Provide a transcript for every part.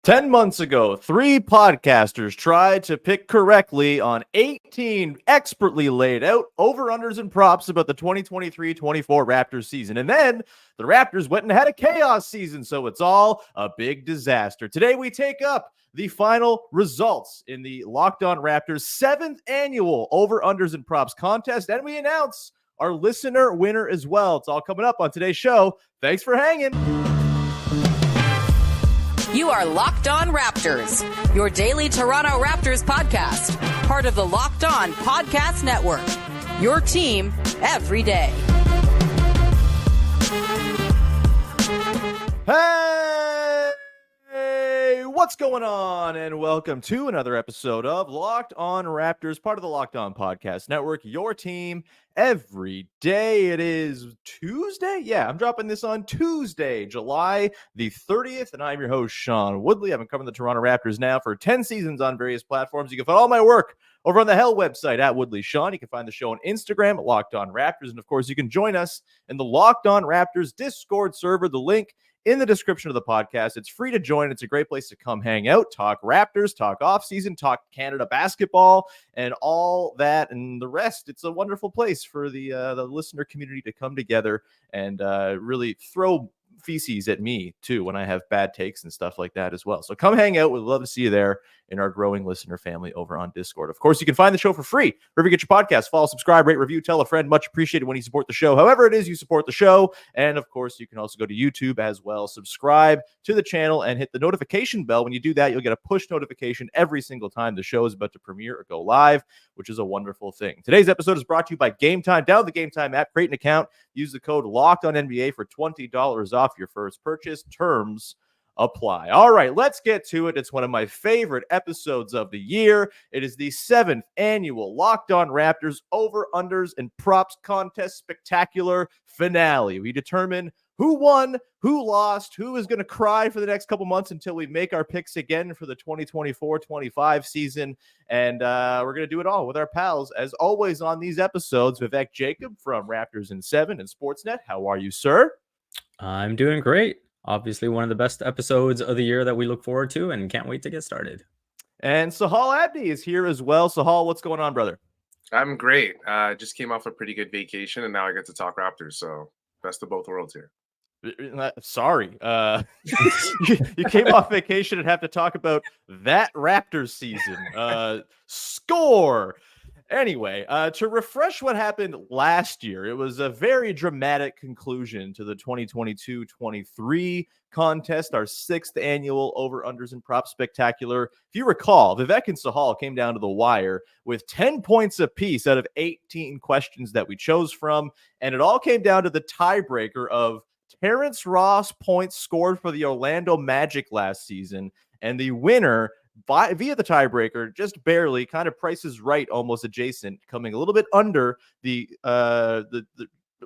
10 months ago, 3 podcasters tried to pick correctly on 18 expertly laid out over-unders and props about the 2023-24 Raptors season. And then the Raptors went and had a chaos season, so it's all a big disaster. Today, we take up the final results in the Locked On Raptors 7th annual over-unders and props contest, and we announce our listener winner as well. It's all coming up on today's show. Thanks for hanging. You are Locked On Raptors, your daily Toronto Raptors podcast, part of the Locked On Podcast Network, your team every day. Hey, what's going on? And welcome to another episode of Locked On Raptors, part of the Locked On Podcast Network, your team every day. It is Tuesday. Yeah, I'm dropping this on Tuesday, July the 30th, and I'm your host, Sean Woodley. I've been covering the Toronto Raptors now for 10 seasons on various platforms. You can find all my work over on the Hell website at Woodley Sean. You can find the show on Instagram at Locked On Raptors, and of course, you can join us in the Locked On Raptors Discord server. The link in the description of the podcast. It's free to join. It's a great place to come hang out, talk Raptors, talk offseason, talk Canada basketball, and all that and the rest. It's a wonderful place for the listener community to come together and really throw feces at me too when I have bad takes and stuff like that as well. So come hang out. We'd love to see you there in our growing listener family over on Discord. Of course, you can find the show for free wherever you get your podcast. Follow, subscribe, rate, review, tell a friend. Much appreciated when you support the show. However it is you support the show. And of course, you can also go to YouTube as well. Subscribe to the channel and hit the notification bell. When you do that, you'll get a push notification every single time the show is about to premiere or go live, which is a wonderful thing. Today's episode is brought to you by Game Time. Download the Game Time app, create an account, use the code LOCKEDONNBA for $20 off your first purchase. Terms apply. All right, let's get to it. It's one of my favorite episodes of the year. It is the 7th annual Locked On Raptors over, unders, and props contest spectacular finale. We determine who won, who lost, who is going to cry for the next couple months until we make our picks again for the 2024-25 season. And we're going to do it all with our pals, as always, on these episodes. Vivek Jacob from Raptors in 7 and Sportsnet. How are you, sir? I'm doing great. Obviously, one of the best episodes of the year that we look forward to and can't wait to get started. And Sahal Abdi is here as well. Sahal, what's going on, brother? I'm great. Just came off a pretty good vacation, and now I get to talk Raptors. So best of both worlds here. Sorry. You came off vacation and have to talk about that Raptors season. Score! Anyway, to refresh what happened last year, it was a very dramatic conclusion to the 2022-23 contest, our 6th annual over, unders, and props spectacular. If you recall, Vivek and Sahal came down to the wire with 10 points apiece out of 18 questions that we chose from, and it all came down to the tiebreaker of Terrence Ross points scored for the Orlando Magic last season, and the winner via the tiebreaker, just barely, kind of prices right, almost adjacent, coming a little bit under the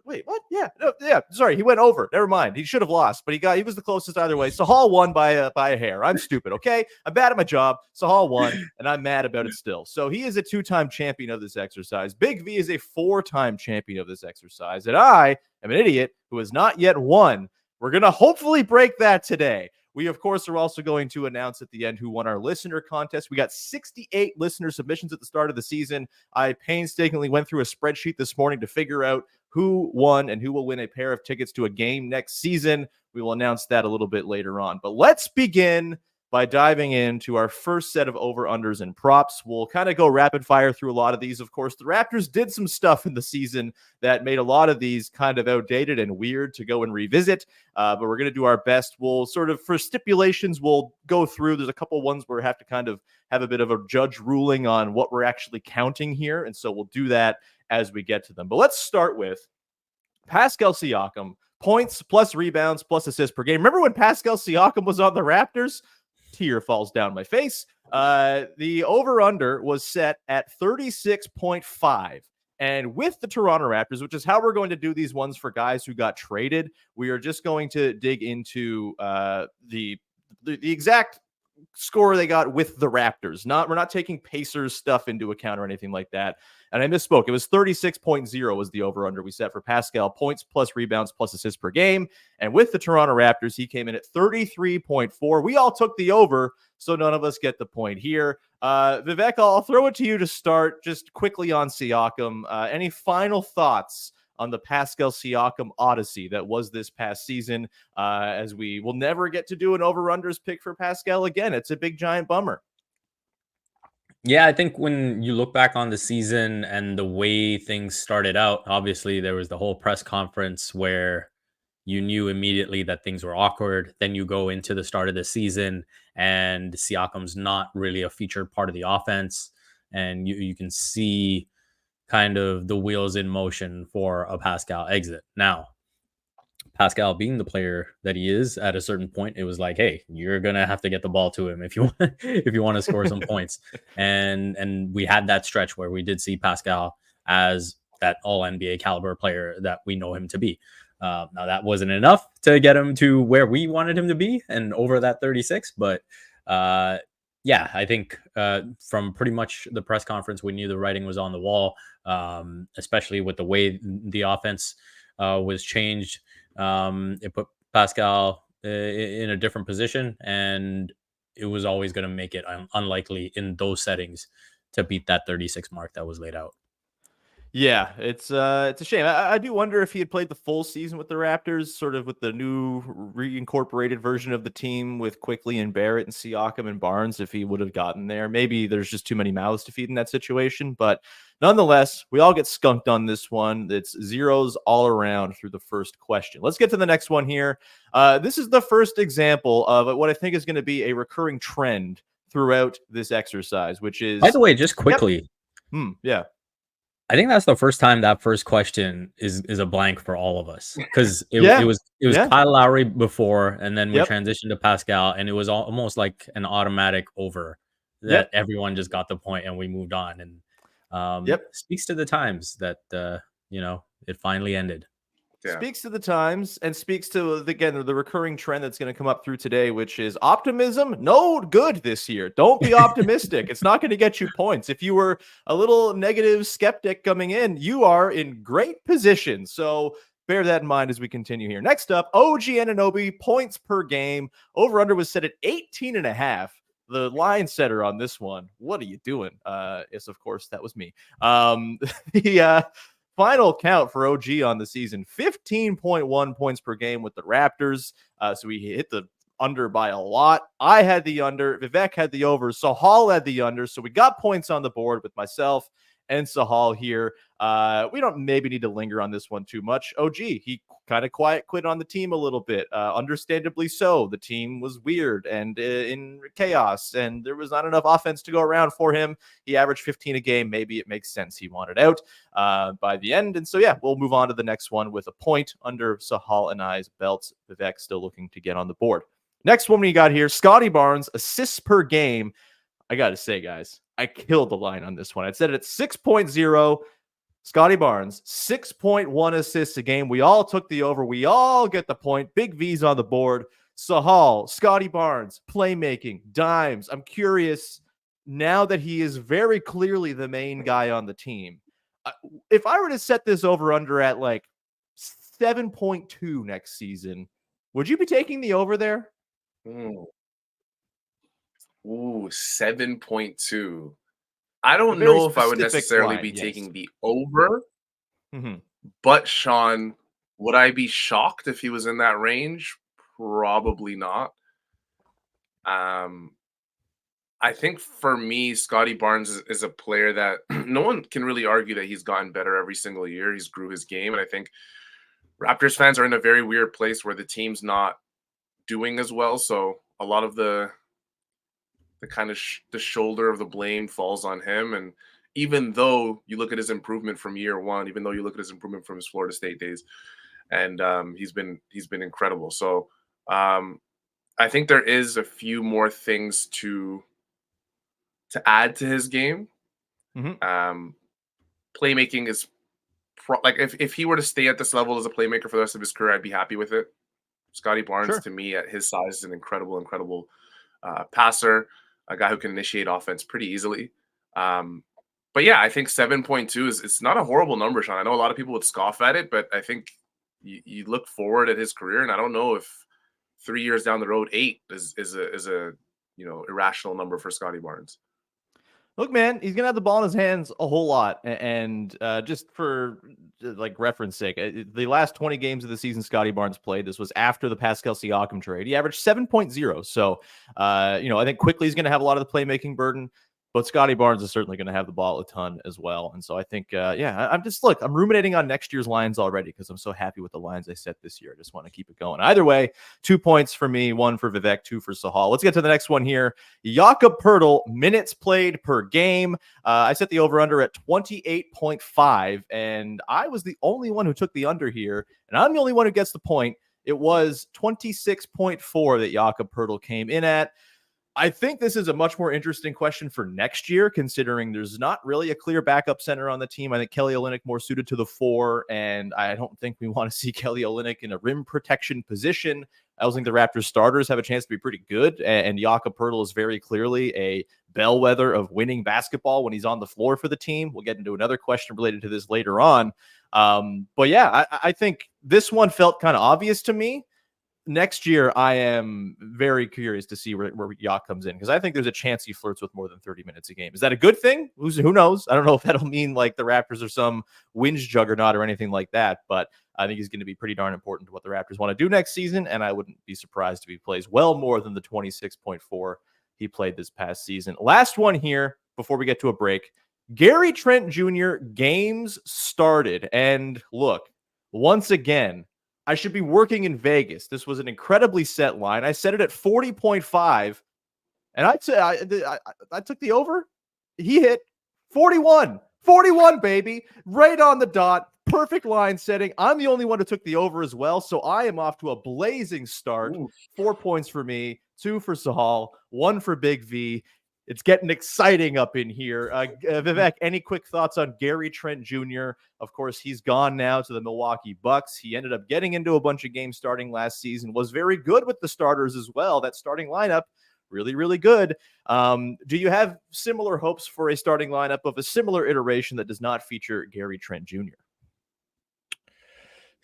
wait, what? Yeah, sorry, he went over. Never mind. He should have lost, but he was the closest either way. Sahal won by a hair. I'm stupid, okay? I'm bad at my job. Sahal won, and I'm mad about it still. So he is a 2-time champion of this exercise. Big V is a 4-time champion of this exercise, and I am an idiot who has not yet won. We're gonna hopefully break that today. We, of course, are also going to announce at the end who won our listener contest. We got 68 listener submissions at the start of the season. I painstakingly went through a spreadsheet this morning to figure out who won and who will win a pair of tickets to a game next season. We will announce that a little bit later on. But let's begin by diving into our first set of over, unders, and props. We'll kind of go rapid fire through a lot of these. Of course, the Raptors did some stuff in the season that made a lot of these kind of outdated and weird to go and revisit, but we're going to do our best. We'll sort of, for stipulations, we'll go through. There's a couple ones where we have to kind of have a bit of a judge ruling on what we're actually counting here, and so we'll do that as we get to them. But let's start with Pascal Siakam, points plus rebounds plus assists per game. Remember when Pascal Siakam was on the Raptors? Tear falls down my face. The over-under was set at 36.5. And with the Toronto Raptors, which is how we're going to do these ones for guys who got traded, we are just going to dig into the exact score they got with the Raptors. We're not taking Pacers stuff into account or anything like that. And I misspoke. It was 36.0 was the over-under we set for Pascal, points plus rebounds plus assists per game. And with the Toronto Raptors, he came in at 33.4. We all took the over, so none of us get the point here. Vivek, I'll throw it to you to start just quickly on Siakam. Any final thoughts on the Pascal Siakam odyssey that was this past season, as we will never get to do an over-unders pick for Pascal again? It's a big, giant bummer. Yeah, I think when you look back on the season and the way things started out, obviously there was the whole press conference where you knew immediately that things were awkward. Then you go into the start of the season and Siakam's not really a featured part of the offense. And you can see kind of the wheels in motion for a Pascal exit. Now, Pascal being the player that he is, at a certain point, it was like, hey, you're gonna have to get the ball to him if you want if you want to score some points. And we had that stretch where we did see Pascal as that all NBA caliber player that we know him to be. Now that wasn't enough to get him to where we wanted him to be and over that 36, but yeah, I think from pretty much the press conference, we knew the writing was on the wall, especially with the way the offense was changed. It put Pascal in a different position, and it was always going to make it unlikely in those settings to beat that 36 mark that was laid out. Yeah, it's a shame. I do wonder if he had played the full season with the Raptors, sort of with the new reincorporated version of the team with Quickly and Barrett and Siakam and Barnes, if he would have gotten there. Maybe there's just too many mouths to feed in that situation. But nonetheless, we all get skunked on this one. It's zeros all around through the first question. Let's get to the next one here. This is the first example of what I think is going to be a recurring trend throughout this exercise, which is... By the way, just quickly. Yep. Yeah. I think that's the first time that first question is a blank for all of us, because it was Kyle Lowry before, and then we transitioned to Pascal, and it was almost like an automatic over that everyone just got the point and we moved on. And speaks to the times that it finally ended. Yeah. Speaks to the times and speaks to, again, the recurring trend that's going to come up through today, which is optimism. No good this year. Don't be optimistic. It's not going to get you points. If you were a little negative skeptic coming in, you are in great position. So bear that in mind as we continue here. Next up, OG Anunoby, points per game. Over-under was set at 18.5. The line setter on this one, what are you doing? Yes, of course, that was me. Final count for OG on the season, 15.1 points per game with the Raptors. So we hit the under by a lot. I had the under. Vivek had the over. Sahal had the under. So we got points on the board with myself and Sahal here. We don't maybe need to linger on this one too much. OG, he kind of quiet quit on the team a little bit. Understandably so. The team was weird and in chaos, and there was not enough offense to go around for him. He averaged 15 a game. Maybe it makes sense he wanted out by the end. And so, yeah, we'll move on to the next one with a point under Sahal and I's belts. Vivek still looking to get on the board. Next one we got here, Scotty Barnes, assists per game. I got to say, guys, I killed the line on this one. I said it at 6.0. Scotty Barnes, 6.1 assists a game. We all took the over. We all get the point. Big V's on the board. Sahal, Scotty Barnes, playmaking, dimes. I'm curious, now that he is very clearly the main guy on the team, if I were to set this over under at like 7.2 next season, would you be taking the over there? Ooh, 7.2. I don't know if I would necessarily be taking the over, but Sean, would I be shocked if he was in that range? Probably not. I think for me, Scotty Barnes is a player that no one can really argue that he's gotten better every single year. He's grew his game, and I think Raptors fans are in a very weird place where the team's not doing as well, so a lot of the kind of the shoulder of the blame falls on him. And even though you look at his improvement from year one, even though you look at his improvement from his Florida State days, and he's been incredible. So I think there is a few more things to add to his game. Playmaking is like if he were to stay at this level as a playmaker for the rest of his career, I'd be happy with it. Scotty Barnes, to me, at his size, is an incredible passer, a guy who can initiate offense pretty easily. But yeah, I think 7.2 it's not a horrible number, Sean. I know a lot of people would scoff at it, but I think you look forward at his career, and I don't know if 3 years down the road, 8 is a irrational number for Scottie Barnes. Look, man, he's gonna have the ball in his hands a whole lot, and just for like reference sake, the last 20 games of the season Scottie Barnes played, this was after the Pascal Siakam trade. He averaged 7.0. So, I think quickly he's gonna have a lot of the playmaking burden. But Scottie Barnes is certainly going to have the ball a ton as well. And so I think, I'm ruminating on next year's lines already because I'm so happy with the lines I set this year. I just want to keep it going. Either way, 2 points for me, 1 for Vivek, 2 for Sahal. Let's get to the next one here. Jakob Poeltl, minutes played per game. I set the over-under at 28.5, and I was the only one who took the under here, and I'm the only one who gets the point. It was 26.4 that Jakob Poeltl came in at. I think this is a much more interesting question for next year, considering there's not really a clear backup center on the team. I think Kelly Olynyk more suited to the 4, and I don't think we want to see Kelly Olynyk in a rim protection position. I also think the Raptors starters have a chance to be pretty good, and Jakob Poeltl is very clearly a bellwether of winning basketball when he's on the floor for the team. We'll get into another question related to this later on. But yeah, I think this one felt kind of obvious to me. Next year, I am very curious to see where Yak comes in, because I think there's a chance he flirts with more than 30 minutes a game. Is that a good thing? Who knows? I don't know if that'll mean like the Raptors are some wins juggernaut or anything like that, but I think he's going to be pretty darn important to what the Raptors want to do next season, and I wouldn't be surprised if he plays well more than the 26.4 he played this past season. Last one here before we get to a break. Gary Trent Jr. games started, and look, once again, I should be working in Vegas. This was an incredibly set line. I set it at 40.5, and I took the over. He hit 41. 41, baby. Right on the dot. Perfect line setting. I'm the only one who took the over as well, so I am off to a blazing start. Ooh. 4 points for me, 2 for Sahal, 1 for Big V. It's getting exciting up in here. Vivek, any quick thoughts on Gary Trent Jr.? Of course, he's gone now to the Milwaukee Bucks. He ended up getting into a bunch of games starting last season, was very good with the starters as well. That starting lineup, really, really good. Do you have similar hopes for a starting lineup of a similar iteration that does not feature Gary Trent Jr.?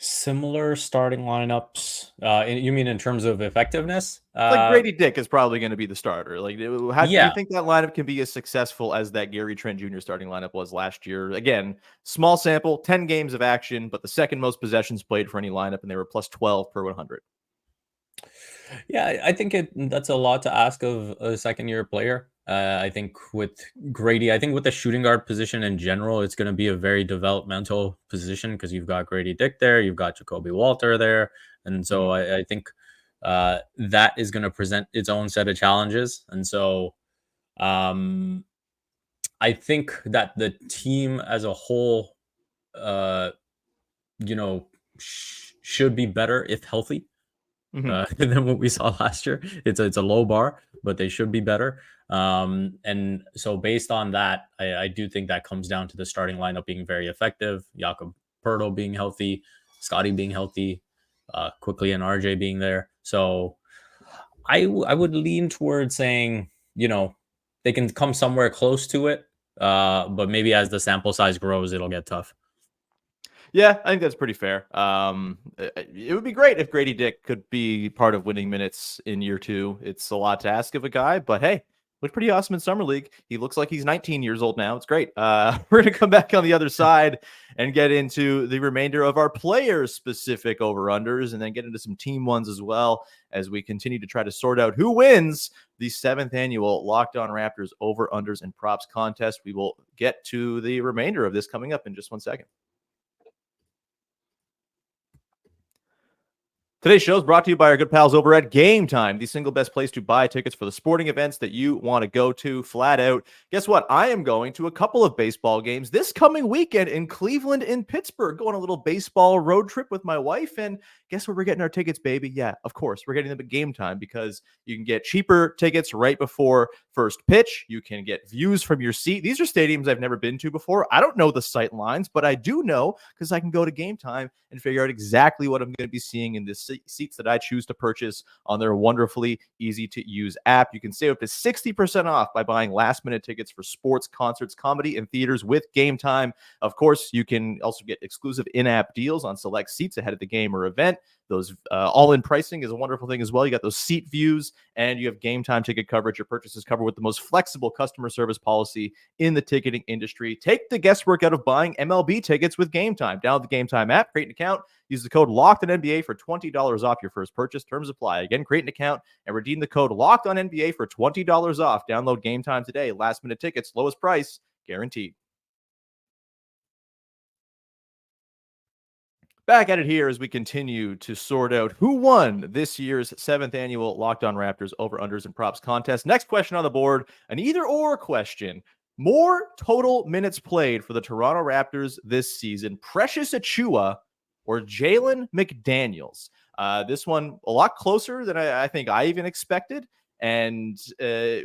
Similar starting lineups. You mean in terms of effectiveness? Like Grady Dick is probably going to be the starter. Like, how do you think that lineup can be as successful as that Gary Trent Jr. starting lineup was last year? Again, small sample, 10 games of action, but the second most possessions played for any lineup, and they were plus 12 per 100. Yeah, I think that's a lot to ask of a second-year player. I think with Grady, I think with the shooting guard position in general, it's going to be a very developmental position because you've got Grady Dick there, you've got Jacoby Walter there. And so I think that is going to present its own set of challenges. And so I think that the team as a whole, should be better if healthy. Than what we saw last year. It's a low bar, but they should be better. And so based on that, I do think that comes down to the starting lineup being very effective. Jakob Poeltl being healthy, Scottie being healthy, Quickly and RJ being there. So I would lean towards saying, they can come somewhere close to it. But maybe as the sample size grows, it'll get tough. Yeah, I think that's pretty fair. It would be great if Grady Dick could be part of winning minutes in year 2. It's a lot to ask of a guy, but hey, looked pretty awesome in Summer League. He looks like he's 19 years old now. It's great. We're going to come back on the other side and get into the remainder of our players-specific over-unders, and then get into some team ones as well as we continue to try to sort out who wins the 7th annual Locked On Raptors over-unders and props contest. We will get to the remainder of this coming up in just 1 second. Today's show is brought to you by our good pals over at Game Time, the single best place to buy tickets for the sporting events that you want to go to flat out. Guess what? I am going to a couple of baseball games this coming weekend in Cleveland and Pittsburgh, going on a little baseball road trip with my wife. And guess where we're getting our tickets, baby? Yeah, of course. We're getting them at Game Time because you can get cheaper tickets right before first pitch. You can get views from your seat. These are stadiums I've never been to before. I don't know the sight lines, but I do know because I can go to Game Time and figure out exactly what I'm going to be seeing in this seats that I choose to purchase on their wonderfully easy to use app. You can save up to 60% off by buying last minute tickets for sports, concerts, comedy, and theaters with Game Time. Of course, you can also get exclusive in-app deals on select seats ahead of the game or event. Those all-in pricing is a wonderful thing as well. You got those seat views, and you have Game Time ticket coverage. Your purchase is covered with the most flexible customer service policy in the ticketing industry. Take the guesswork out of buying MLB tickets with Game Time. Download the Game Time app, create an account, use the code LOCKEDONNBA for $20 off your first purchase. Terms apply. Again, create an account and redeem the code LOCKEDONNBA for $20 off. Download Game Time today. Last-minute tickets, lowest price, guaranteed. Back at it here as we continue to sort out who won this year's 7th annual Locked On Raptors over-unders and props contest. Next question on the board, an either-or question. More total minutes played for the Toronto Raptors this season, Precious Achiuwa or Jalen McDaniels? This one a lot closer than I think I even expected. And I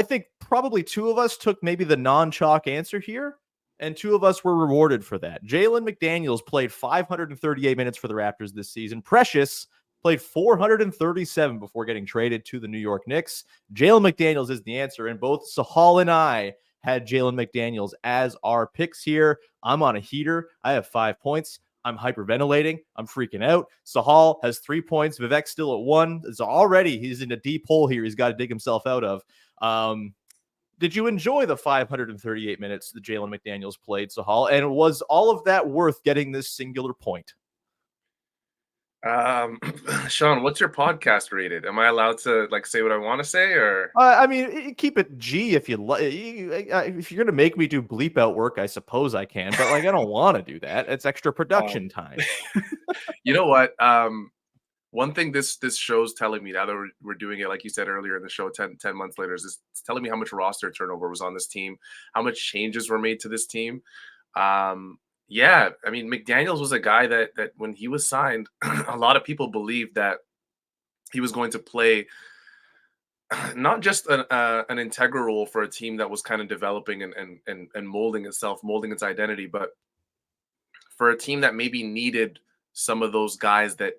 think probably two of us took maybe the non-chalk answer here, and two of us were rewarded for that. Jalen McDaniels played 538 minutes for the Raptors this season. Precious played 437 before getting traded to the New York Knicks. Jalen McDaniels is the answer, and both Sahal and I had Jalen McDaniels as our picks here. I'm on a heater. I have 5 points. I'm hyperventilating. I'm freaking out. Sahal has 3 points. Vivek still at 1. He's in a deep hole here he's got to dig himself out of. Did you enjoy the 538 minutes that Jalen McDaniels played, Sahal? And was all of that worth getting this singular point? Sean, what's your podcast rated? Am I allowed to say what I want to say, or? Keep it G if you like. If you're gonna make me do bleep out work, I suppose I can. But I don't want to do that. It's extra production time. You know what? One thing this show's telling me, now that we're doing it, like you said earlier in the show, 10 months later, is it's telling me how much roster turnover was on this team, how much changes were made to this team. McDaniels was a guy that when he was signed, a lot of people believed that he was going to play not just an integral role for a team that was kind of developing and molding itself, molding its identity, but for a team that maybe needed some of those guys that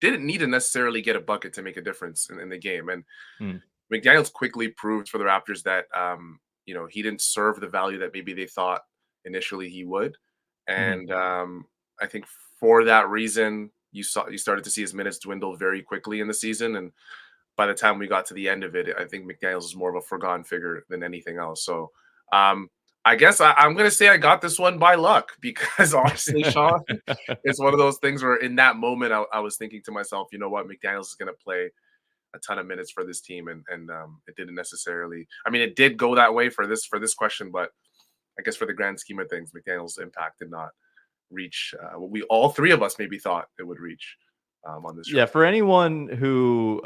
didn't need to necessarily get a bucket to make a difference in the game. And McDaniels quickly proved for the Raptors that, he didn't serve the value that maybe they thought initially he would. And I think for that reason, you started to see his minutes dwindle very quickly in the season. And by the time we got to the end of it, I think McDaniels is more of a forgotten figure than anything else. So I guess I'm going to say I got this one by luck, because honestly, Sean, it's one of those things where in that moment, I was thinking to myself, you know what, McDaniels is going to play a ton of minutes for this team. And it didn't necessarily, it did go that way for this question, but I guess for the grand scheme of things, McDaniels' impact did not reach what we all three of us maybe thought it would reach on this show. Yeah, for anyone who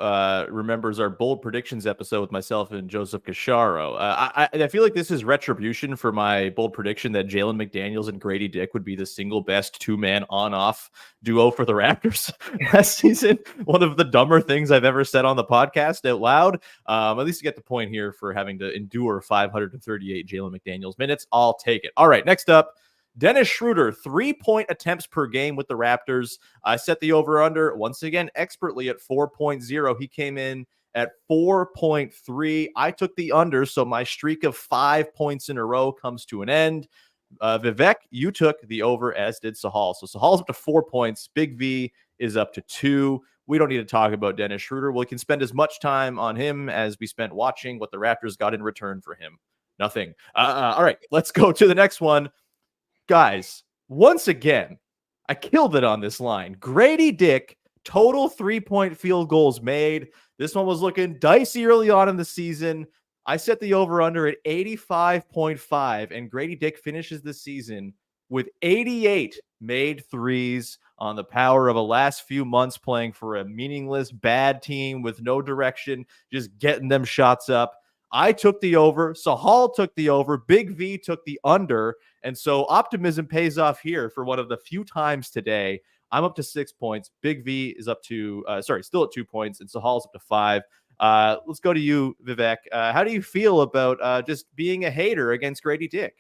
remembers our bold predictions episode with myself and Joseph Cacharo, I feel like this is retribution for my bold prediction that Jalen McDaniels and Grady Dick would be the single best two-man on-off duo for the Raptors last season. One of the dumber things I've ever said on the podcast out loud. At least you get the point here for having to endure 538 Jalen McDaniels minutes. I'll take it. All right, next up, Dennis Schroeder, 3-point attempts per game with the Raptors. I set the over-under once again expertly at 4.0. He came in at 4.3. I took the under, so my streak of 5 points in a row comes to an end. Vivek, you took the over, as did Sahal. So Sahal's up to 4 points. Big V is up to 2. We don't need to talk about Dennis Schroeder. We can spend as much time on him as we spent watching what the Raptors got in return for him. Nothing. All right, let's go to the next one. Guys, once again, I killed it on this line. Grady Dick, total 3-point field goals made. This one was looking dicey early on in the season. I set the over-under at 85.5, and Grady Dick finishes the season with 88 made threes on the power of a last few months playing for a meaningless, bad team with no direction, just getting them shots up. I took the over. Sahal took the over. Big V took the under. And so optimism pays off here for one of the few times today. I'm up to 6 points. Big V is up to, still at 2 points. And Sahal's up to 5. Let's go to you, Vivek. How do you feel about just being a hater against Grady Dick?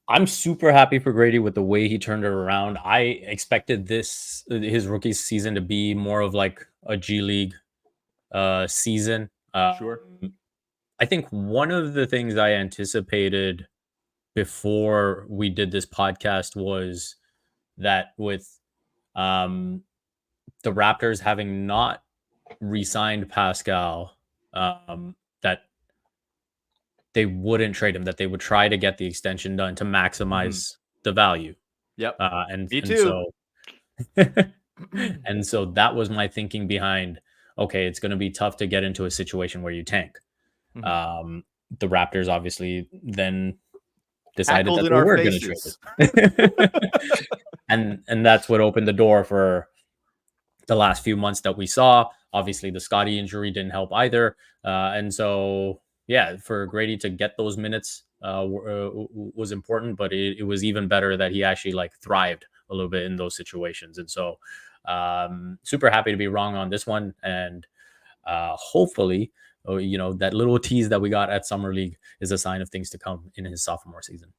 I'm super happy for Grady with the way he turned it around. I expected his rookie season to be more of like a G League season. Sure. I think one of the things I anticipated before we did this podcast was that with the Raptors having not re-signed Pascal, that they wouldn't trade him, that they would try to get the extension done to maximize the value. Yep. And Me too. And so that was my thinking behind, okay, it's going to be tough to get into a situation where you tank. The Raptors obviously then decided that they were going to trade it. and that's what opened the door for the last few months that we saw. Obviously, the Scotty injury didn't help either. And so, yeah, for Grady to get those minutes was important, but it was even better that he actually like thrived a little bit in those situations. And so super happy to be wrong on this one. And hopefully, that little tease that we got at Summer League is a sign of things to come in his sophomore season.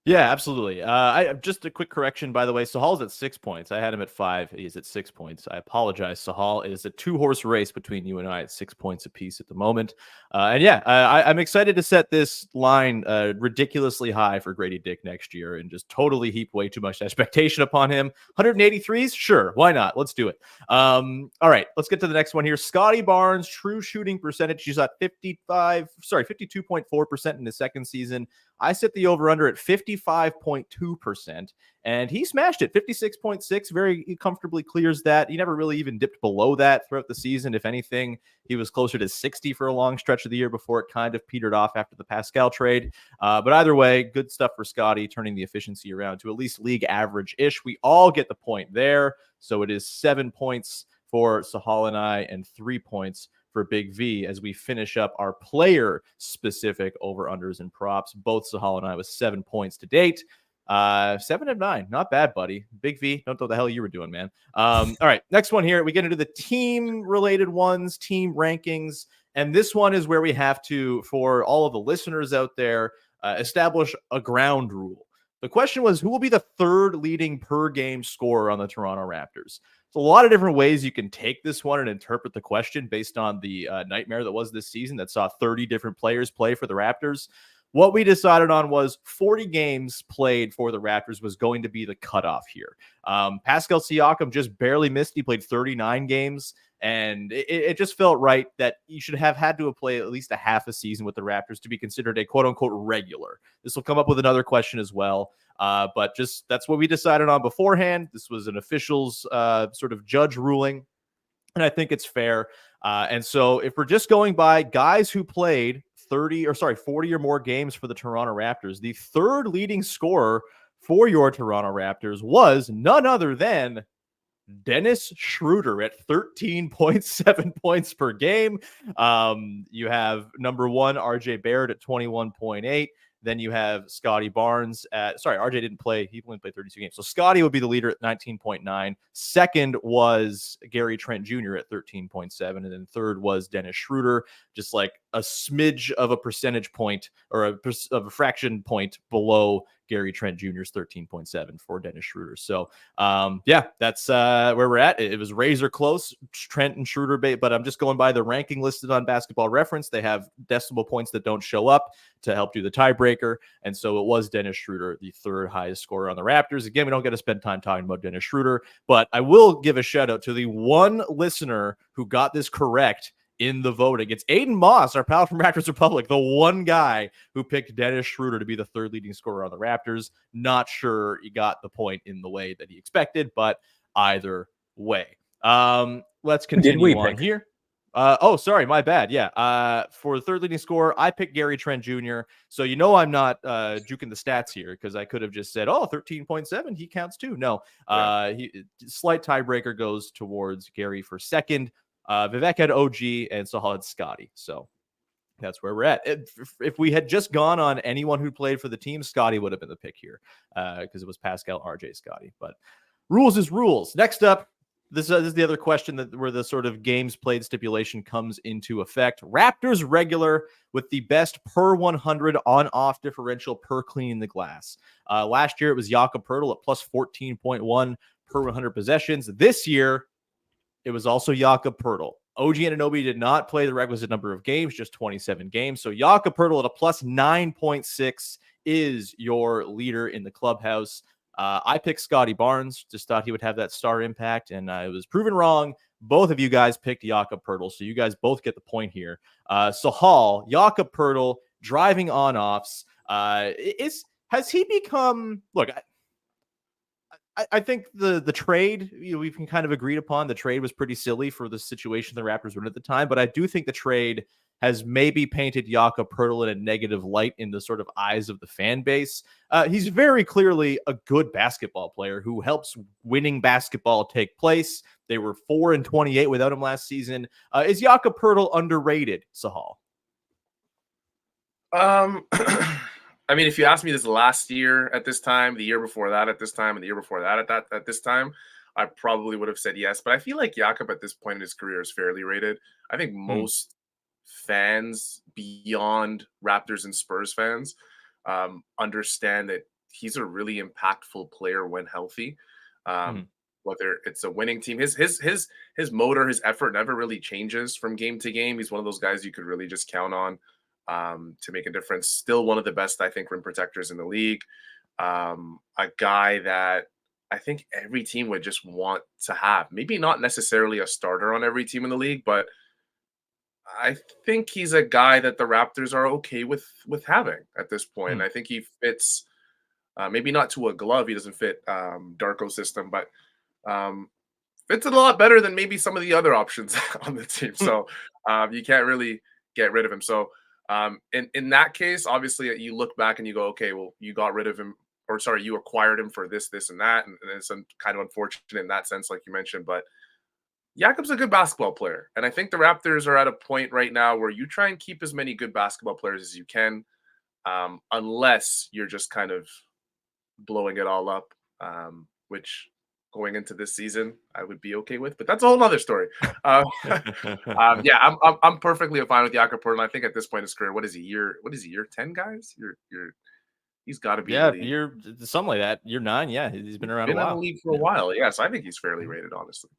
Yeah, absolutely. I just a quick correction, by the way. Sahal's at 6 points. I had him at 5. He's at 6 points. I apologize, Sahal. It is a 2-horse race between you and I at 6 points apiece at the moment. I'm excited to set this line ridiculously high for Grady Dick next year and just totally heap way too much expectation upon him. 183s? Sure. Why not? Let's do it. All right, let's get to the next one here. Scotty Barnes, true shooting percentage. He's at 52.4% in his second season. I set the over-under at 55.2%, and he smashed it. 56.6, very comfortably clears that. He never really even dipped below that throughout the season. If anything, he was closer to 60 for a long stretch of the year before it kind of petered off after the Pascal trade. But either way, good stuff for Scotty, turning the efficiency around to at least league average-ish. We all get the point there. So it is 7 points for Sahal and I and 3 points for Big V as we finish up our player-specific over-unders and props. Both Sahal and I with 7 points to date. 7 of 9. Not bad, buddy. Big V, don't know what the hell you were doing, man. All right, next one here. We get into the team-related ones, team rankings. And this one is where we have to, for all of the listeners out there, establish a ground rule. The question was, who will be the third leading per-game scorer on the Toronto Raptors? So a lot of different ways you can take this one and interpret the question based on the nightmare that was this season that saw 30 different players play for the Raptors. What we decided on was 40 games played for the Raptors was going to be the cutoff here. Pascal Siakam just barely missed. He played 39 games, and it just felt right that you should have had to have played at least a half a season with the Raptors to be considered a quote-unquote regular. This will come up with another question as well. But just that's what we decided on beforehand. This was an official's sort of judge ruling, and I think it's fair. And so if we're just going by guys who played 40 or more games for the Toronto Raptors, the third leading scorer for your Toronto Raptors was none other than Dennis Schroeder at 13.7 points per game. You have number one, RJ Barrett at 21.8. Then you have Scotty Barnes RJ didn't play. He only played 32 games. So Scotty would be the leader at 19.9. Second was Gary Trent Jr. at 13.7. And then third was Dennis Schroeder, just like a smidge of a percentage point or of a fraction point below Gary Trent Jr.'s 13.7 for Dennis Schroeder. So, that's where we're at. It was razor close, Trent and Schroeder, but I'm just going by the ranking listed on Basketball Reference. They have decimal points that don't show up to help do the tiebreaker. And so it was Dennis Schroeder, the third highest scorer on the Raptors. Again, we don't get to spend time talking about Dennis Schroeder, but I will give a shout out to the one listener who got this correct in the voting. It's Aiden Moss, our pal from Raptors Republic, the one guy who picked Dennis Schroeder to be the third leading scorer on the Raptors. Not sure he got the point in the way that he expected, but either way. Let's continue on here. Sorry, my bad. Yeah. For the third leading scorer, I picked Gary Trent Jr. So I'm not juking the stats here because I could have just said, 13.7, he counts too. No. Slight tiebreaker goes towards Gary for second. Vivek had OG and Sahal had Scotty. So that's where we're at. If we had just gone on anyone who played for the team, Scotty would have been the pick here because it was Pascal, RJ, Scotty. But rules is rules. Next up, This is the other question where the sort of games played stipulation comes into effect. Raptors regular with the best per 100 on-off differential per cleaning the glass. Last year, it was Jakob Poeltl at plus 14.1 per 100 possessions. This year, it was also Jakob Poeltl. OG Anunoby did not play the requisite number of games, just 27 games. So Jakob Poeltl at a plus 9.6 is your leader in the clubhouse. I picked Scotty Barnes, just thought he would have that star impact, and I was proven wrong. Both of you guys picked Jakob Poeltl, so you guys both get the point here. Sahal, Jakob Poeltl, driving on-offs. Has he become... Look, I think the trade, we can kind of agreed upon. The trade was pretty silly for the situation the Raptors were in at the time, but I do think the trade has maybe painted Jakob Poeltl in a negative light in the sort of eyes of the fan base. He's very clearly a good basketball player who helps winning basketball take place. They were 4-28 without him last season. Is Jakob Poeltl underrated, Sahal? I mean, if you asked me this last year at this time, the year before that at this time, and the year before that at this time, I probably would have said yes. But I feel like Jakob at this point in his career is fairly rated. I think most fans beyond Raptors and Spurs fans understand that he's a really impactful player when healthy. Whether it's a winning team, his motor, his effort never really changes from game to game. He's one of those guys you could really just count on to make a difference. Still one of the best, I think, rim protectors in the league. A guy that I think every team would just want to have. Maybe not necessarily a starter on every team in the league, but I think he's a guy that the Raptors are okay with having at this point. I think he fits, maybe not to a glove. He doesn't fit Darko's system, but fits it a lot better than maybe some of the other options on the team. So you can't really get rid of him. So in that case, obviously you look back and you go, okay, well, you got rid of him, or sorry, you acquired him for this, and that. And it's kind of unfortunate in that sense, like you mentioned, but Jakob's a good basketball player. And I think the Raptors are at a point right now where you try and keep as many good basketball players as you can, unless you're just kind of blowing it all up, which going into this season I would be okay with, but that's a whole other story. Yeah, I'm perfectly fine with Jakob Poeltl. I think at this point in his career, what is he, year 10, guys? He's got to be year something like that. Year 9, yeah, he's been around a while. In the league for a while, yeah. So I think he's fairly rated, honestly.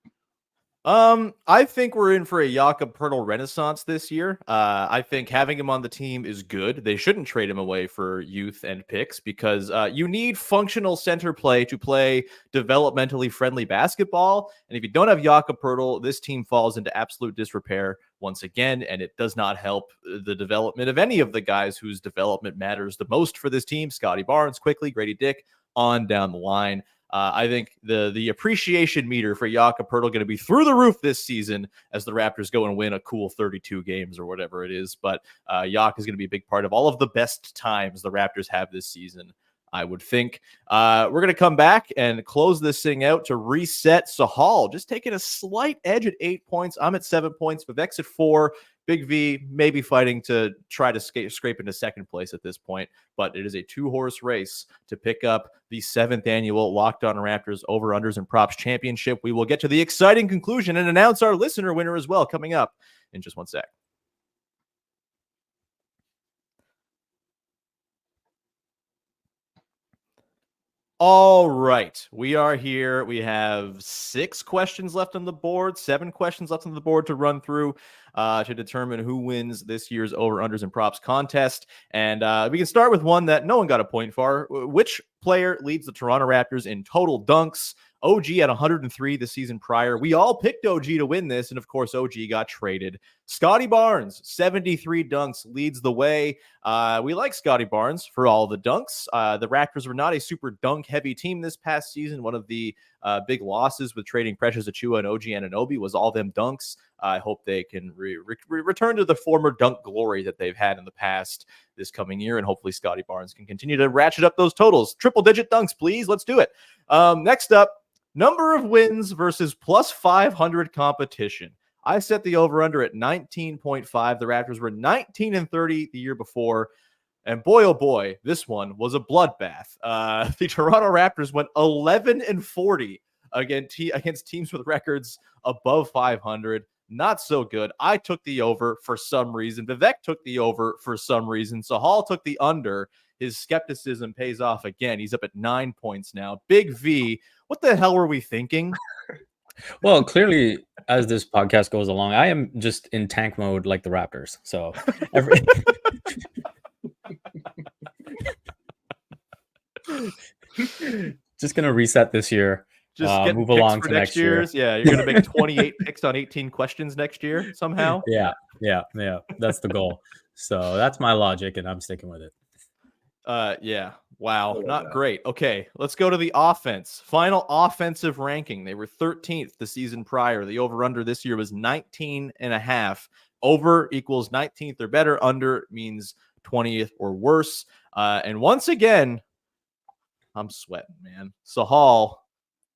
I think we're in for a Jakob Poeltl renaissance this year. I think having him on the team is good. They shouldn't trade him away for youth and picks because you need functional center play to play developmentally friendly basketball. And if you don't have Jakob Poeltl, this team falls into absolute disrepair once again, and it does not help the development of any of the guys whose development matters the most for this team. Scotty Barnes, quickly, Grady Dick, on down the line. I think the appreciation meter for Jakob Poeltl going to be through the roof this season as the Raptors go and win a cool 32 games or whatever it is. But Jak is going to be a big part of all of the best times the Raptors have this season, I would think. We're going to come back and close this thing out to reset. Sahal just taking a slight edge at 8 points. I'm at 7 points. Vivek's at 4. Big V maybe fighting to try to scrape into second place at this point, but it is a 2-horse race to pick up the 7th annual Locked On Raptors Over, Unders, and Props Championship. We will get to the exciting conclusion and announce our listener winner as well coming up in just one sec. All right, we are here. We have 6 questions left on the board, 7 questions left on the board to run through to determine who wins this year's Over, Unders, and Props contest. And we can start with one that no one got a point for. Which player leads the Toronto Raptors in total dunks? OG at 103 the season prior. We all picked OG to win this, and of course, OG got traded. Scotty Barnes, 73 dunks, leads the way. We like Scotty Barnes for all the dunks. The Raptors were not a super dunk-heavy team this past season. One of the big losses with trading Precious Achiuwa and OG Anunoby was all them dunks. I hope they can return to the former dunk glory that they've had in the past this coming year, and hopefully Scotty Barnes can continue to ratchet up those totals. Triple-digit dunks, please. Let's do it. Next up, number of wins versus plus 500 competition. I set the over-under at 19.5. The Raptors were 19-30 the year before. And boy, oh boy, this one was a bloodbath. The Toronto Raptors went 11-40 against teams with records above 500. Not so good. I took the over for some reason. Vivek took the over for some reason. Sahal took the under. His skepticism pays off again. He's up at 9 points now. Big V, what the hell were we thinking? Well, clearly, as this podcast goes along, I am just in tank mode like the Raptors. So just going to reset this year. Just move along for to next year. Yeah, you're going to make 28 picks on 18 questions next year somehow. Yeah. That's the goal. So that's my logic, and I'm sticking with it. Yeah. Wow. Not great. Okay. Let's go to the offense. Final offensive ranking. They were 13th the season prior. The over-under this year was 19.5. Over equals 19th or better. Under means 20th or worse. And once again, I'm sweating, man. Sahal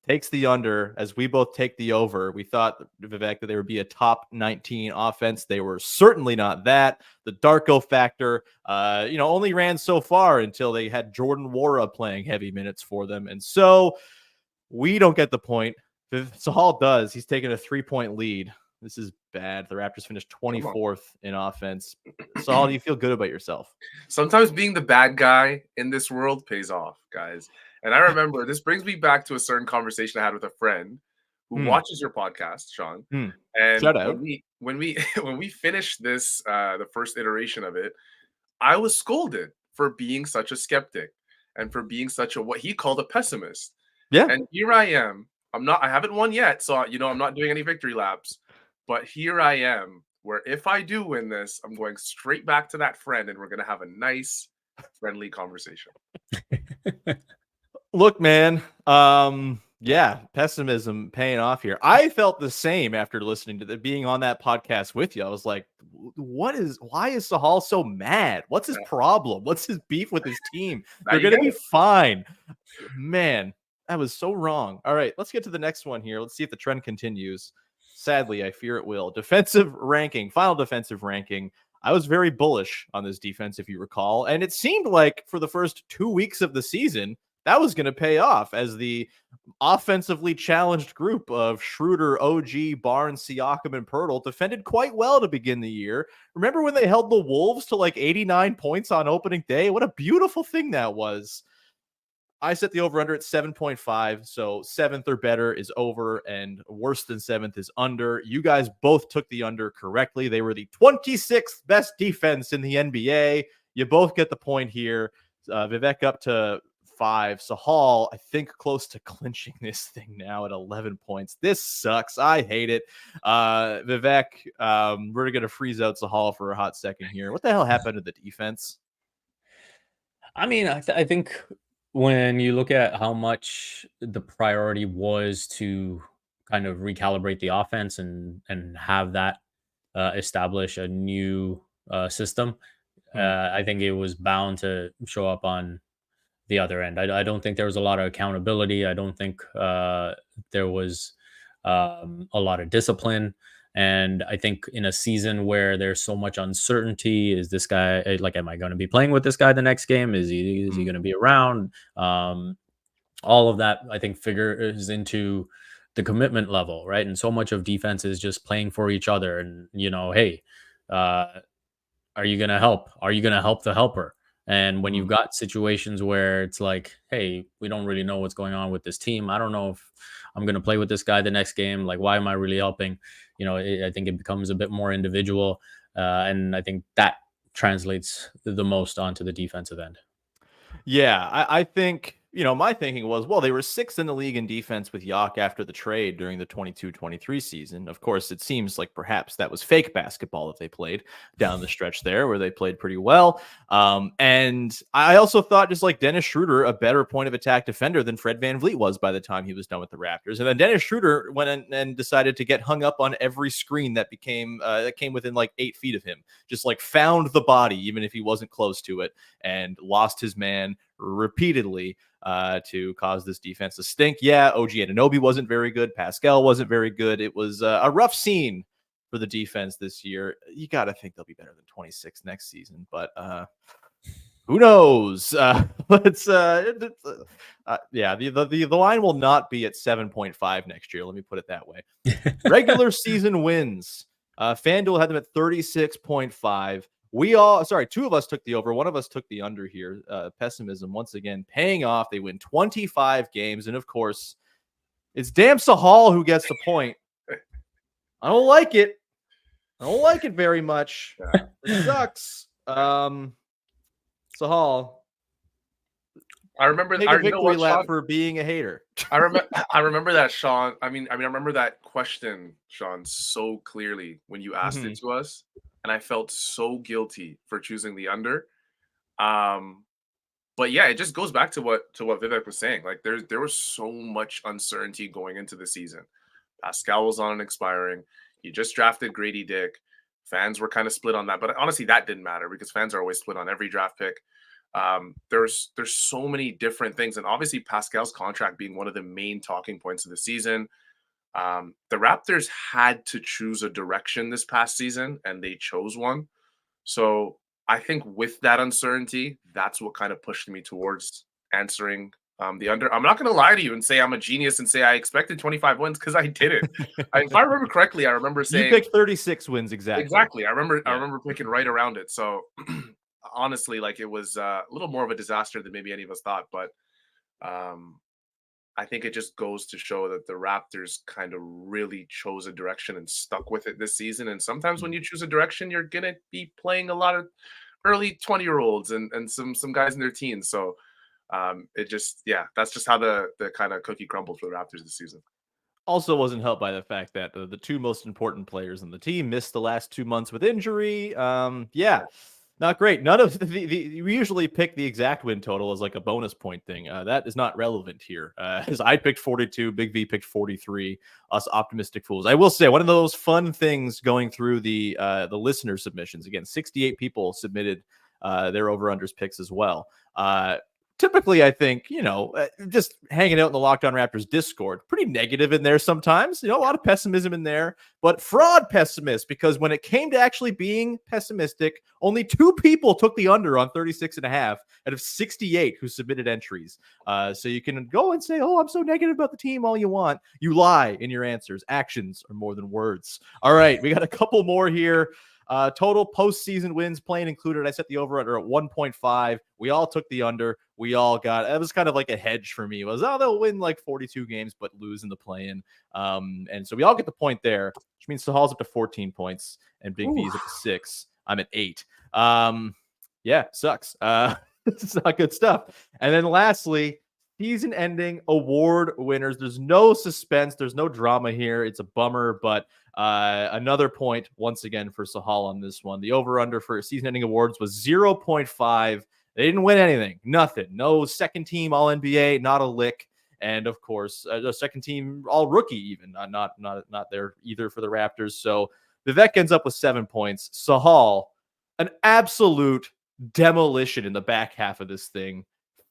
takes the under as we both take the over. We thought, Vivek, that they would be a top 19 offense. They were certainly not that. The Darko factor, only ran so far until they had Jordan Wara playing heavy minutes for them. And so we don't get the point. Sahal does. He's taking a 3-point lead. This is bad. The Raptors finished 24th in offense. Sahal, do you feel good about yourself? Sometimes being the bad guy in this world pays off, guys. And I remember this brings me back to a certain conversation I had with a friend who watches your podcast, Sean. And shout out. When we finished this, the first iteration of it, I was scolded for being such a skeptic and for being such a what he called a pessimist. Yeah. And here I am. I haven't won yet, so I'm not doing any victory laps. But here I am, where if I do win this, I'm going straight back to that friend, and we're going to have a nice, friendly conversation. Look, man, pessimism paying off here. I felt the same after listening to being on that podcast with you. I was like, why is Sahal so mad? What's his problem? What's his beef with his team? They're going to be fine. Man, that was so wrong. All right, let's get to the next one here. Let's see if the trend continues. Sadly, I fear it will. Final defensive ranking. I was very bullish on this defense, if you recall. And it seemed like for the first 2 weeks of the season, that was going to pay off as the offensively challenged group of Schroeder, OG, Barnes, Siakam, and Poeltl defended quite well to begin the year. Remember when they held the Wolves to like 89 points on opening day? What a beautiful thing that was. I set the over-under at 7.5, so 7th or better is over, and worse than 7th is under. You guys both took the under correctly. They were the 26th best defense in the NBA. You both get the point here. Vivek up to 5. Sahal, I think, close to clinching this thing now at 11 points. This sucks. I hate it. Vivek, we're going to freeze out Sahal for a hot second here. What the hell happened to the defense? I mean, I think when you look at how much the priority was to kind of recalibrate the offense and have that establish a new system, I think it was bound to show up on the other end. I don't think there was a lot of accountability. I don't think there was a lot of discipline. And I think in a season where there's so much uncertainty, is this guy am I going to be playing with this guy the next game? Is he going to be around? All of that, I think, figures into the commitment level, right? And so much of defense is just playing for each other. And, hey, are you going to help? Are you going to help the helper? And when you've got situations where it's like, hey, we don't really know what's going on with this team. I don't know if I'm going to play with this guy the next game. Like, why am I really helping? I think it becomes a bit more individual. And I think that translates the most onto the defensive end. Yeah, I think, my thinking was, well, they were 6th in the league in defense with Yak after the trade during the 22-23 season. Of course, it seems like perhaps that was fake basketball that they played down the stretch there, where they played pretty well. And I also thought, just like Dennis Schroeder, a better point of attack defender than Fred VanVleet was by the time he was done with the Raptors. And then Dennis Schroeder went in and decided to get hung up on every screen that came within like 8 feet of him, just like found the body, even if he wasn't close to it, and lost his man repeatedly to cause this defense to stink. Yeah, OG Anunoby wasn't very good. Pascal wasn't very good. It was a rough scene for the defense this year. You got to think they'll be better than 26 next season. But Who knows? Let's yeah, the line will not be at 7.5 next year. Let me put it that way. Regular season wins. FanDuel had them at 36.5. Two of us took the over. One of us took the under here. Pessimism once again paying off. They win 25 games, and of course, it's damn Sahal who gets the point. I don't like it. I don't like it very much. It sucks. Sahal, I remember take a victory lap for being a hater. I remember that, Sean. I remember that question, Sean, so clearly when you asked it to us, and I felt so guilty for choosing the under. But yeah, it just goes back to what Vivek was saying. Like there was so much uncertainty going into the season. Pascal was on and expiring. You just drafted Grady Dick. Fans were kind of split on that, but honestly, that didn't matter because fans are always split on every draft pick. There's so many different things, and obviously Pascal's contract being one of the main talking points of the season. The Raptors had to choose a direction this past season, and they chose one. So I think with that uncertainty, that's what kind of pushed me towards answering the under. I'm not going to lie to you and say I'm a genius and say I expected 25 wins because I didn't. If I remember correctly, I remember saying you picked 36 wins exactly. Exactly. I remember picking right around it. So honestly, like it was a little more of a disaster than maybe any of us thought. But I think it just goes to show that the Raptors kind of really chose a direction and stuck with it this season. And sometimes when you choose a direction, you're going to be playing a lot of early 20-year-olds and some guys in their teens. So it just, that's just how the kind of cookie crumbled for the Raptors this season. Also wasn't helped by the fact that the two most important players on the team missed the last 2 months with injury. Not great. None of we usually pick the exact win total as like a bonus point thing. That is not relevant here. As I picked 42, Big V picked 43. Us optimistic fools. I will say one of those fun things going through the listener submissions. Again, 68 people submitted their over-unders picks as well. Typically, I think, just hanging out in the Locked On Raptors Discord, pretty negative in there sometimes, a lot of pessimism in there, but fraud pessimist, because when it came to actually being pessimistic, only 2 people took the under on 36.5 out of 68 who submitted entries. So you can go and say, oh, I'm so negative about the team all you want. You lie in your answers. Actions are more than words. All right, we got a couple more here. Total postseason wins, playing included. I set the over-under at 1.5. We all took the under. We all got it. Was kind of like a hedge for me. It was, they'll win like 42 games, but lose in the play-in. And so we all get the point there, which means Sahal's up to 14 points and Big V is up to 6. I'm at 8. Sucks. It's not good stuff. And then lastly, season-ending award winners. There's no suspense. There's no drama here. It's a bummer, but another point once again for Sahal on this one. The over-under for season-ending awards was 0.5. They didn't win anything. Nothing. No second team All-NBA. Not a lick. And of course, a second team All-Rookie even. Not there either for the Raptors. So Vivek ends up with 7 points. Sahal, an absolute demolition in the back half of this thing.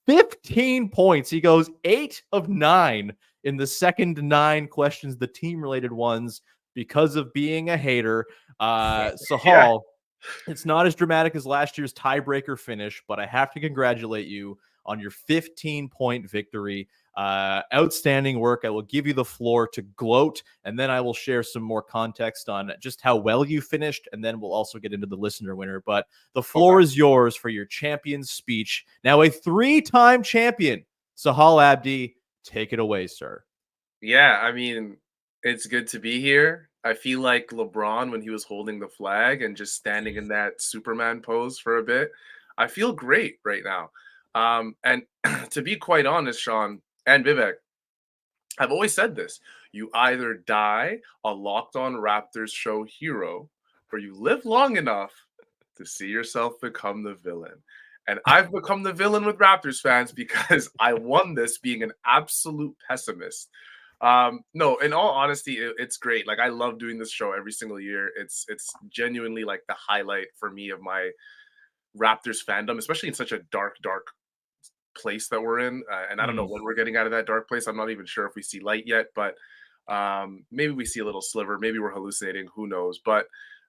15 points. He goes 8 of 9 in the second 9 questions, the team-related ones, because of being a hater. Sahal, it's not as dramatic as last year's tiebreaker finish, but I have to congratulate you on your 15-point victory. Outstanding work. I will give you the floor to gloat, and then I will share some more context on just how well you finished, and then we'll also get into the listener winner. But the floor is yours for your champion's speech. Now a 3-time champion, Sahal Abdi, take it away, sir. Yeah, I mean, it's good to be here. I feel like LeBron when he was holding the flag and just standing in that Superman pose for a bit. I feel great right now. And to be quite honest, Sean and Vivek, I've always said this. You either die a Locked On Raptors show hero, or you live long enough to see yourself become the villain. And I've become the villain with Raptors fans because I won this being an absolute pessimist. No, in all honesty, it's great. Like I love doing this show every single year. It's genuinely like the highlight for me of my Raptors fandom, especially in such a dark place that we're in. And I don't know when we're getting out of that dark place. I'm not even sure if we see light yet, but maybe we see a little sliver. Maybe we're hallucinating. Who knows? But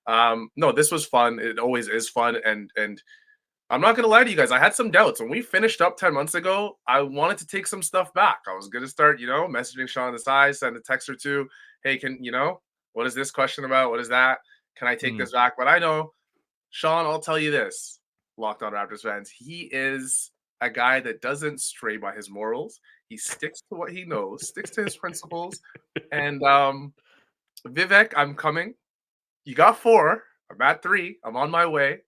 no, this was fun. It always is fun. And I'm not going to lie to you guys. I had some doubts. When we finished up 10 months ago, I wanted to take some stuff back. I was going to start, messaging Sean on the side, send a text or two. Hey, what is this question about? What is that? Can I take this back? But I know, Sean, I'll tell you this, Locked On Raptors fans, he is a guy that doesn't stray by his morals. He sticks to what he knows, sticks to his principles. And Vivek, I'm coming. You got 4. I'm at 3. I'm on my way.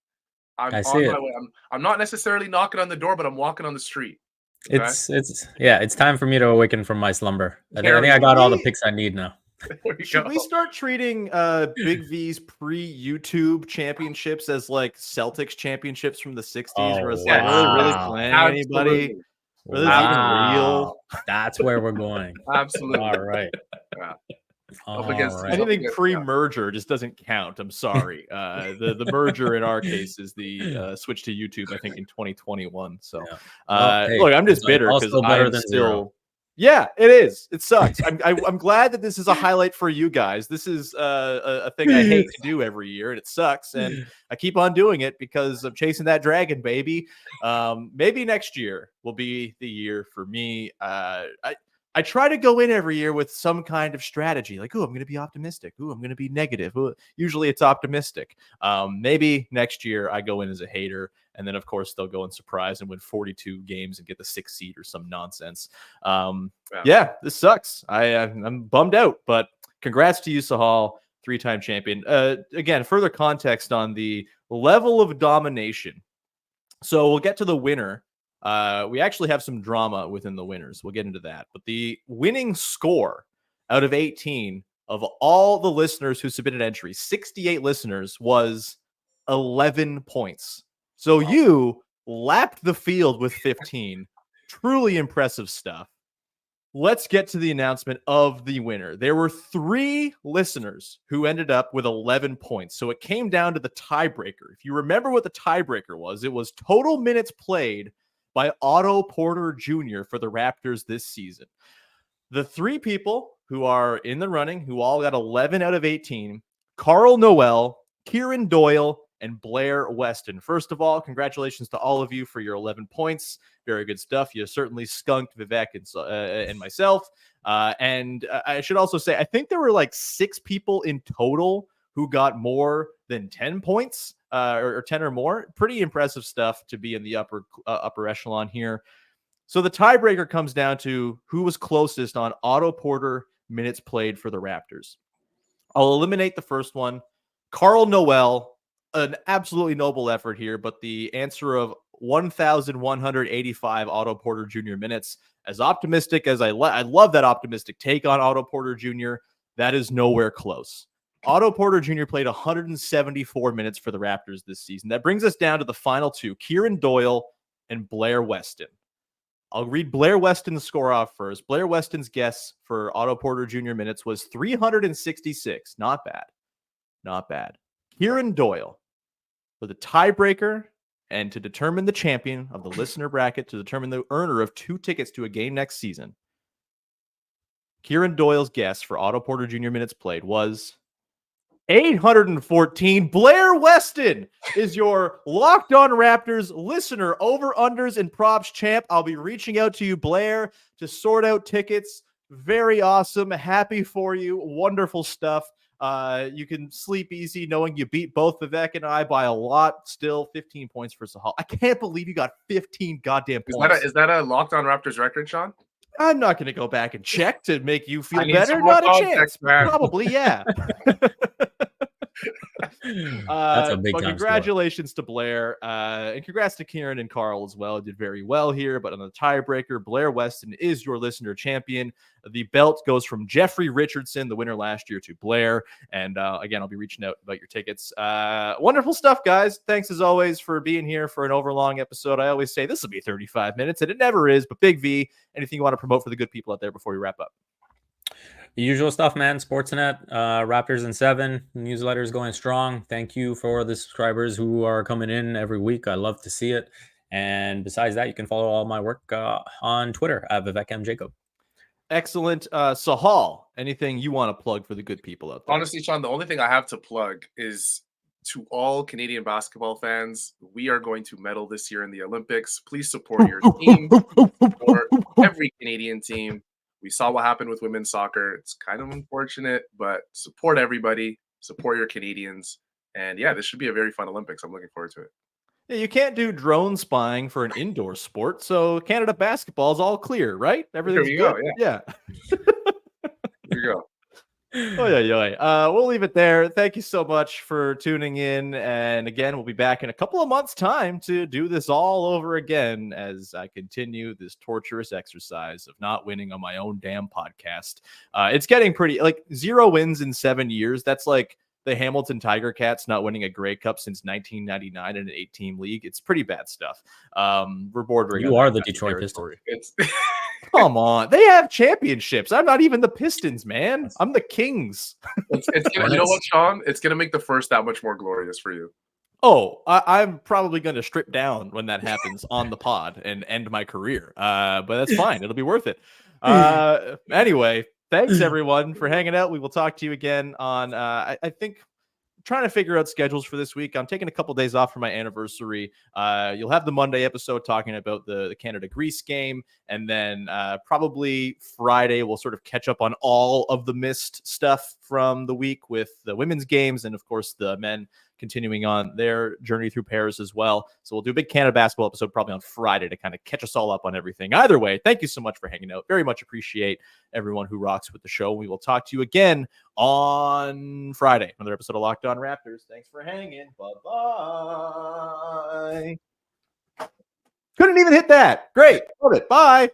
I'm on my way. I'm not necessarily knocking on the door, but I'm walking on the street. Okay? It's time for me to awaken from my slumber. I think I got all the picks I need now. Should we start treating Big V's pre-YouTube championships as like Celtics championships from the 60s? Where it's like, really playing anybody? Really even real? That's where we're going. Absolutely. All right. Yeah. Anything pre-merger just doesn't count. I'm sorry. The merger in our case is the switch to YouTube, I think, in 2021. So look, I'm just bitter because I'm still zero. Yeah, it is. It sucks. I'm glad that this is a highlight for you guys. This is a thing I hate to do every year, and it sucks. And I keep on doing it because I'm chasing that dragon, baby. Maybe next year will be the year for me. I try to go in every year with some kind of strategy, like, I'm going to be optimistic. I'm going to be negative. Usually it's optimistic. Maybe next year I go in as a hater, and then, of course, they'll go and surprise and win 42 games and get the 6th seed or some nonsense. Yeah, this sucks. I'm bummed out, but congrats to you, Sahal, 3-time champion. Again, further context on the level of domination. So we'll get to the winner. We actually have some drama within the winners. We'll get into that. But the winning score out of 18 of all the listeners who submitted entries, 68 listeners, was 11 points. So you lapped the field with 15. Truly impressive stuff. Let's get to the announcement of the winner. There were 3 listeners who ended up with 11 points. So it came down to the tiebreaker. If you remember what the tiebreaker was, it was total minutes played by Otto Porter Jr. for the Raptors this season. The 3 people who are in the running, who all got 11 out of 18, Carl Noel, Kieran Doyle, and Blair Weston. First of all, congratulations to all of you for your 11 points. Very good stuff. You certainly skunked Vivek and myself. And I should also say, I think there were like 6 people in total who got more than 10 points. Or 10 or more. Pretty impressive stuff to be in the upper echelon here. So the tiebreaker comes down to who was closest on Otto Porter minutes played for the Raptors. I'll eliminate the first one. Carl Noel, an absolutely noble effort here, but the answer of 1,185 Otto Porter Jr. minutes. As optimistic as I love that optimistic take on Otto Porter Jr., that is nowhere close. Otto Porter Jr. played 174 minutes for the Raptors this season. That brings us down to the final 2, Kieran Doyle and Blair Weston. I'll read Blair Weston's score off first. Blair Weston's guess for Otto Porter Jr. minutes was 366. Not bad. Not bad. Kieran Doyle, for the tiebreaker and to determine the champion of the listener bracket, to determine the earner of 2 tickets to a game next season, Kieran Doyle's guess for Otto Porter Jr. minutes played was 814. Blair Weston is your Locked On Raptors listener over unders and props champ. I'll be reaching out to you, Blair, to sort out tickets. Very awesome. Happy for you. Wonderful stuff. You can sleep easy knowing you beat both Vivek and I by a lot. Still 15 points for Sahal. I can't believe you got 15 goddamn points. Is that a Locked On Raptors record, Sean? I'm not going to go back and check to make you feel better. Not a chance. Probably, yeah. That's a big congratulations to Blair, and congrats to Kieran and Carl as well. Did very well here, but on the tiebreaker, Blair Weston is your listener champion. The belt goes from Jeffrey Richardson, the winner last year, to Blair. And again, I'll be reaching out about your tickets. Wonderful stuff, guys. Thanks as always for being here for an overlong episode. I always say this will be 35 minutes, and it never is. But Big V, anything you want to promote for the good people out there before we wrap up? The usual stuff, man. Sportsnet, Raptors in 7, newsletters going strong. Thank you for the subscribers who are coming in every week. I love to see it. And besides that, you can follow all my work on Twitter at Vivek M. Jacob. Excellent. Sahal, anything you want to plug for the good people out there? Honestly, Sean, the only thing I have to plug is to all Canadian basketball fans, we are going to medal this year in the Olympics. Please support your team, support every Canadian team. We saw what happened with women's soccer. It's kind of unfortunate, but support everybody, support your Canadians. And yeah, this should be a very fun Olympics. I'm looking forward to it. Yeah, you can't do drone spying for an indoor sport, so Canada basketball is all clear, right? Everything's good. Go, yeah. There you go. Oh yeah. We'll leave it there. Thank you so much for tuning in. And again, we'll be back in a couple of months' time to do this all over again as I continue this torturous exercise of not winning on my own damn podcast. It's getting pretty, like 0 wins in 7 years. That's like the Hamilton Tiger Cats not winning a Grey Cup since 1999 in an 8-team league. It's pretty bad stuff. We're bordering. You are the Detroit Pistons. Come on, they have championships. I'm not even the Pistons, man. I'm the Kings. It's gonna, you know what, Sean? It's gonna make the first that much more glorious for you. Oh, I'm probably going to strip down when that happens on the pod and end my career. But that's fine. It'll be worth it. Anyway, thanks everyone for hanging out. We will talk to you again on, I think, trying to figure out schedules for this week. I'm taking a couple days off for my anniversary. You'll have the Monday episode talking about the Canada-Greece game. And then probably Friday, we'll sort of catch up on all of the missed stuff from the week with the women's games. And of course, the men continuing on their journey through Paris as well. So we'll do a big Canada basketball episode probably on Friday to kind of catch us all up on everything. Either way, thank you so much for hanging out. Very much appreciate everyone who rocks with the show. We will talk to you again on Friday. Another episode of Locked On Raptors. Thanks for hanging. Bye-bye. Couldn't even hit that. Great. Love it. Bye.